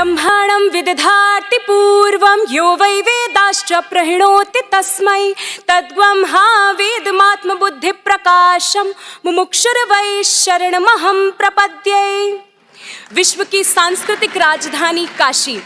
ब्रह्माणं विदधाति पूर्वं यो वै वेदाश्च प्रहिणोति तस्मै तद्ब्रह्मा वेदमात्मबुद्धिप्रकाशं मुमुक्षुर्वै शरणमहं प्रपद्ये। विश्व की सांस्कृतिक राजधानी काशी,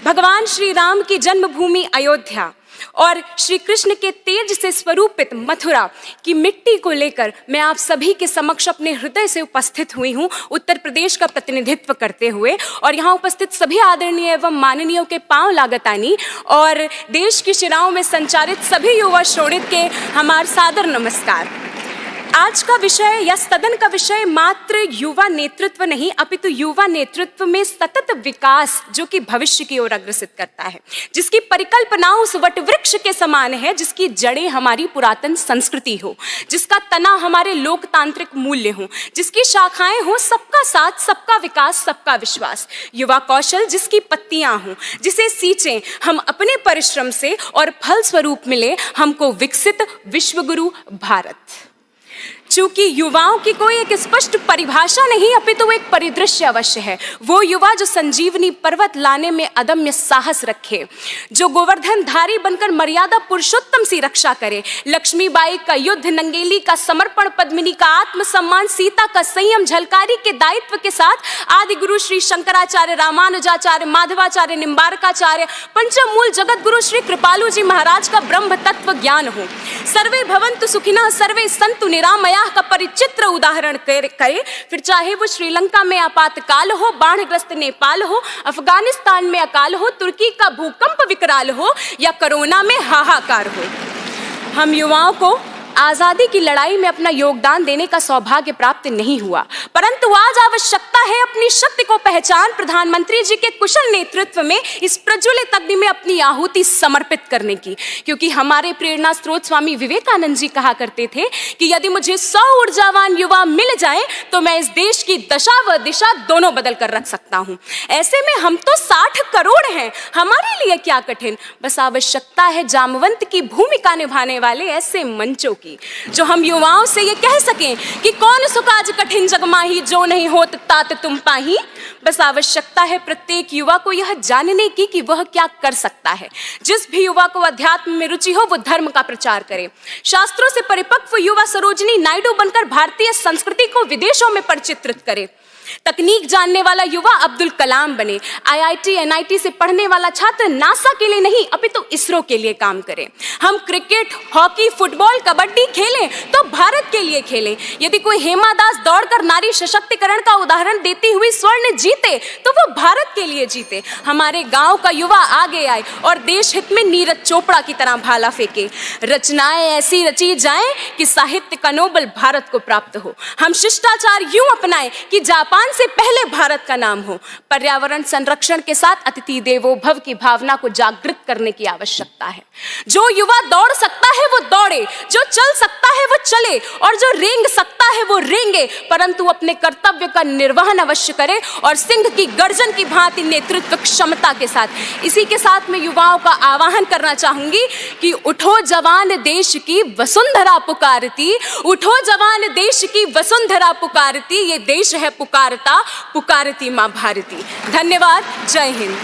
भगवान श्री राम की जन्मभूमि अयोध्या और श्री कृष्ण के तेज से स्वरूपित मथुरा की मिट्टी को लेकर मैं आप सभी के समक्ष अपने हृदय से उपस्थित हुई हूँ, उत्तर प्रदेश का प्रतिनिधित्व करते हुए। और यहाँ उपस्थित सभी आदरणीय एवं माननीयों के पांव लागतानी और देश की शिराओं में संचारित सभी युवा श्रोणित के हमार सादर नमस्कार। आज का विषय या सदन का विषय मात्र युवा नेतृत्व नहीं, अपितु युवा नेतृत्व में सतत विकास जो कि भविष्य की ओर अग्रसित करता है, जिसकी परिकल्पना उस वटवृक्ष के समान है जिसकी जड़ें हमारी पुरातन संस्कृति हो, जिसका तना हमारे लोकतांत्रिक मूल्य हो, जिसकी शाखाएं हो सबका साथ, सबका विकास, सबका विश्वास। युवा कौशल जिसकी पत्तियां हों, जिसे सींचें हम अपने परिश्रम से और फल स्वरूप मिले हमको विकसित विश्वगुरु भारत। चूंकि युवाओं की कोई एक स्पष्ट परिभाषा नहीं, अपितु एक परिदृश्य अवश्य है। वो युवा जो संजीवनी पर्वत लाने में अदम्य साहस रखे, जो गोवर्धनधारी बनकर मर्यादा पुरुषोत्तम सी रक्षा करे, लक्ष्मीबाई का युद्ध, नंगेली का समर्पण, पद्मिनी का आत्मसम्मान, सीता का संयम, झलकारी के दायित्व के साथ आदि गुरु श्री शंकराचार्य, रामानुजाचार्य, माधवाचार्य, निम्बारकाचार्य, पंचम मूल जगत गुरु श्री कृपालु जी महाराज का ब्रह्म तत्व ज्ञान हो। सर्वे भवन्तु सुखिनः, सर्वे सन्तु निरामया का परिचित्र उदाहरण करे, फिर चाहे वो श्रीलंका में आपातकाल हो, बाढ़ग्रस्त नेपाल हो, अफगानिस्तान में अकाल हो, तुर्की का भूकंप विकराल हो या कोरोना में हाहाकार हो। हम युवाओं को आजादी की लड़ाई में अपना योगदान देने का सौभाग्य प्राप्त नहीं हुआ, परंतु आज आवश्यकता है अपनी शक्ति को पहचान प्रधानमंत्री जी के कुशल नेतृत्व में इस प्रज्वलित अग्नि में अपनी आहुति समर्पित करने की। क्योंकि हमारे प्रेरणा स्रोत स्वामी विवेकानंद जी कहा करते थे कि यदि मुझे 100 ऊर्जावान युवा मिल जाएं तो मैं इस देश की दशा व दिशा दोनों बदल कर रख सकता हूं। ऐसे में हम तो 60 करोड़ हैं, हमारे लिए क्या कठिन, बस आवश्यकता है जामवंत की भूमिका निभाने वाले ऐसे मंचों की, जो हम युवाओं से ये कह सकें कि कौन सुकाज कठिन जग माही, जो नहीं होत तात तुम पाही। बस आवश्यकता है प्रत्येक युवा को यह जानने की कि वह क्या कर सकता है। जिस भी युवा को अध्यात्म में रुचि हो वो धर्म का प्रचार करे, शास्त्रों से परिपक्व युवा सरोजिनी नायडू बनकर भारतीय संस्कृति को विदेशों में परिचित्रित करे, तकनीक जानने वाला युवा अब्दुल कलाम बने, IIT NIT से पढ़ने वाला छात्र नासा के लिए नहीं अपितु इसरो के लिए काम करे। हम क्रिकेट, हॉकी, फुटबॉल, कबड्डी खेलें तो भारत के लिए खेलें। यदि कोई हेमा दास दौड़कर नारी सशक्तिकरण का उदाहरण देती हुई स्वर्ण जीते तो वो भारत के लिए जीते। हमारे गांव का युवा आगे आए और देश हित में नीरज चोपड़ा की तरह भाला फेंके। रचनाएं ऐसी रची जाएं कि साहित्य का नोबेल भारत को प्राप्त हो। हम शिष्टाचार यूं अपनाएं कि जापान से पहले भारत का नाम हो। पर्यावरण संरक्षण के साथ अतिथि देवो भव की भावना को जागृत करने की आवश्यकता है। जो युवा दौड़ सकता है वो दौड़े, जो चल सकता है वो चले और जो रेंग सकता है वो रेंगे, परंतु अपने कर्तव्य का निर्वहन अवश्य करे और सिंह की गर्जन की भांति नेतृत्व क्षमता के साथ। इसी के साथ मैं युवाओं का आह्वान करना चाहूंगी कि उठो जवान देश की वसुंधरा पुकारती, उठो जवान देश की वसुंधरा पुकारती, ये देश है पुकारता पुकारती मां भारती। धन्यवाद, जय हिंद।